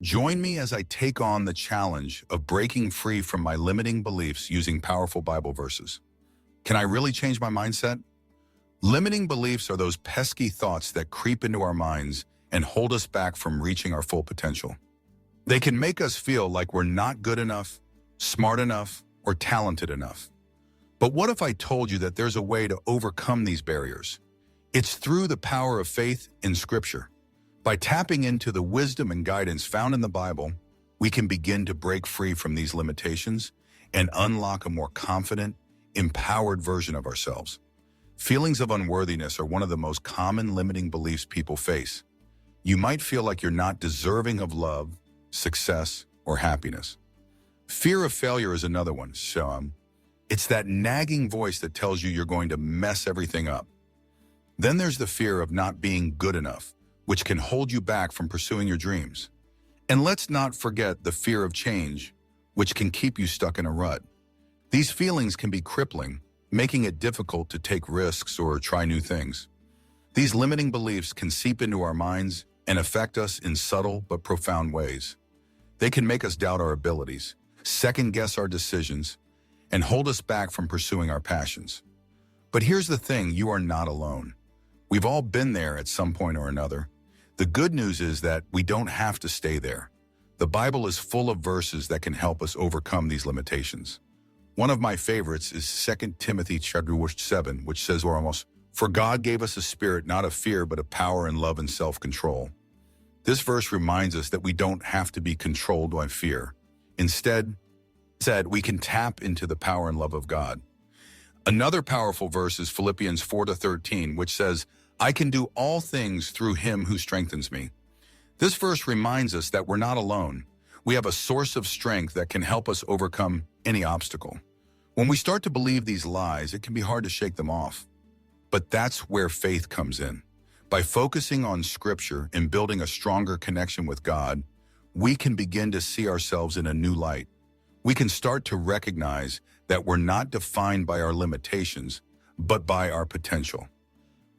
Join me as I take on the challenge of breaking free from my limiting beliefs using powerful Bible verses. Can I really change my mindset? Limiting beliefs are those pesky thoughts that creep into our minds and hold us back from reaching our full potential. They can make us feel like we're not good enough, smart enough, or talented enough. But what if I told you that there's a way to overcome these barriers? It's through the power of faith in Scripture. By tapping into the wisdom and guidance found in the Bible, we can begin to break free from these limitations and unlock a more confident, empowered version of ourselves. Feelings of unworthiness are one of the most common limiting beliefs people face. You might feel like you're not deserving of love, success, or happiness. Fear of failure is another one. It's that nagging voice that tells you you're going to mess everything up. Then there's the fear of not being good enough, which can hold you back from pursuing your dreams. And let's not forget the fear of change, which can keep you stuck in a rut. These feelings can be crippling, making it difficult to take risks or try new things. These limiting beliefs can seep into our minds and affect us in subtle but profound ways. They can make us doubt our abilities, second-guess our decisions, and hold us back from pursuing our passions. But here's the thing, you are not alone. We've all been there at some point or another. The good news is that we don't have to stay there. The Bible is full of verses that can help us overcome these limitations. One of my favorites is 2 Timothy chapter 7, which says almost, "For God gave us a spirit not of fear, but of power and love and self-control." This verse reminds us that we don't have to be controlled by fear. Instead, we can tap into the power and love of God. Another powerful verse is Philippians 4:13, which says, "I can do all things through him who strengthens me." This verse reminds us that we're not alone. We have a source of strength that can help us overcome any obstacle. When we start to believe these lies, it can be hard to shake them off. But that's where faith comes in. By focusing on Scripture and building a stronger connection with God, we can begin to see ourselves in a new light. We can start to recognize that we're not defined by our limitations, but by our potential.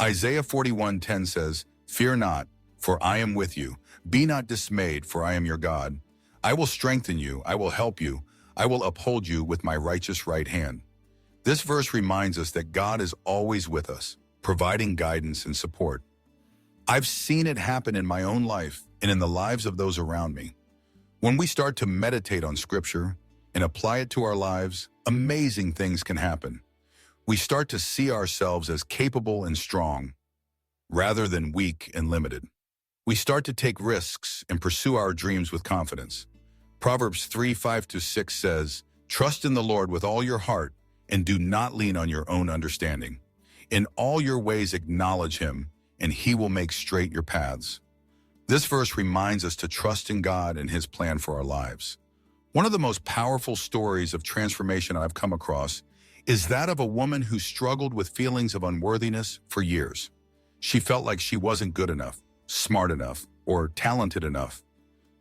Isaiah 41:10 says, "Fear not, for I am with you. Be not dismayed, for I am your God. I will strengthen you, I will help you, I will uphold you with my righteous right hand." This verse reminds us that God is always with us, providing guidance and support. I've seen it happen in my own life and in the lives of those around me. When we start to meditate on Scripture and apply it to our lives, amazing things can happen. We start to see ourselves as capable and strong, rather than weak and limited. We start to take risks and pursue our dreams with confidence. Proverbs 3:5-6 says, "Trust in the Lord with all your heart and do not lean on your own understanding. In all your ways acknowledge him, and he will make straight your paths." This verse reminds us to trust in God and his plan for our lives. One of the most powerful stories of transformation I've come across is that of a woman who struggled with feelings of unworthiness for years. She felt like she wasn't good enough, smart enough, or talented enough.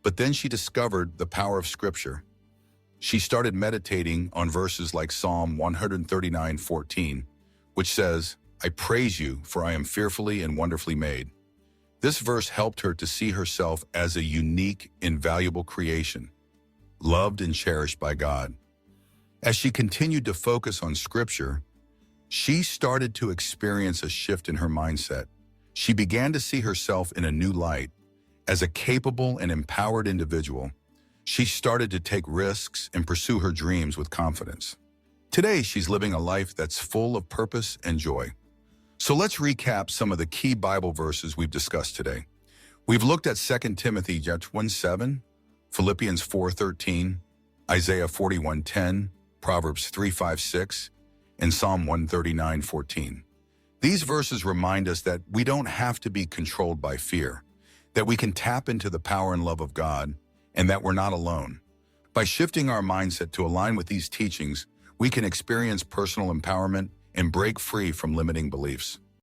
But then she discovered the power of Scripture. She started meditating on verses like Psalm 139:14, which says, "I praise you, for I am fearfully and wonderfully made." This verse helped her to see herself as a unique, invaluable creation, loved and cherished by God. As she continued to focus on Scripture, she started to experience a shift in her mindset. She began to see herself in a new light. As a capable and empowered individual, she started to take risks and pursue her dreams with confidence. Today, she's living a life that's full of purpose and joy. So let's recap some of the key Bible verses we've discussed today. We've looked at 2 Timothy 1:7, Philippians 4:13, Isaiah 41:10, Proverbs 3:5-6, and Psalm 139:14. These verses remind us that we don't have to be controlled by fear, that we can tap into the power and love of God, and that we're not alone. By shifting our mindset to align with these teachings, we can experience personal empowerment and break free from limiting beliefs.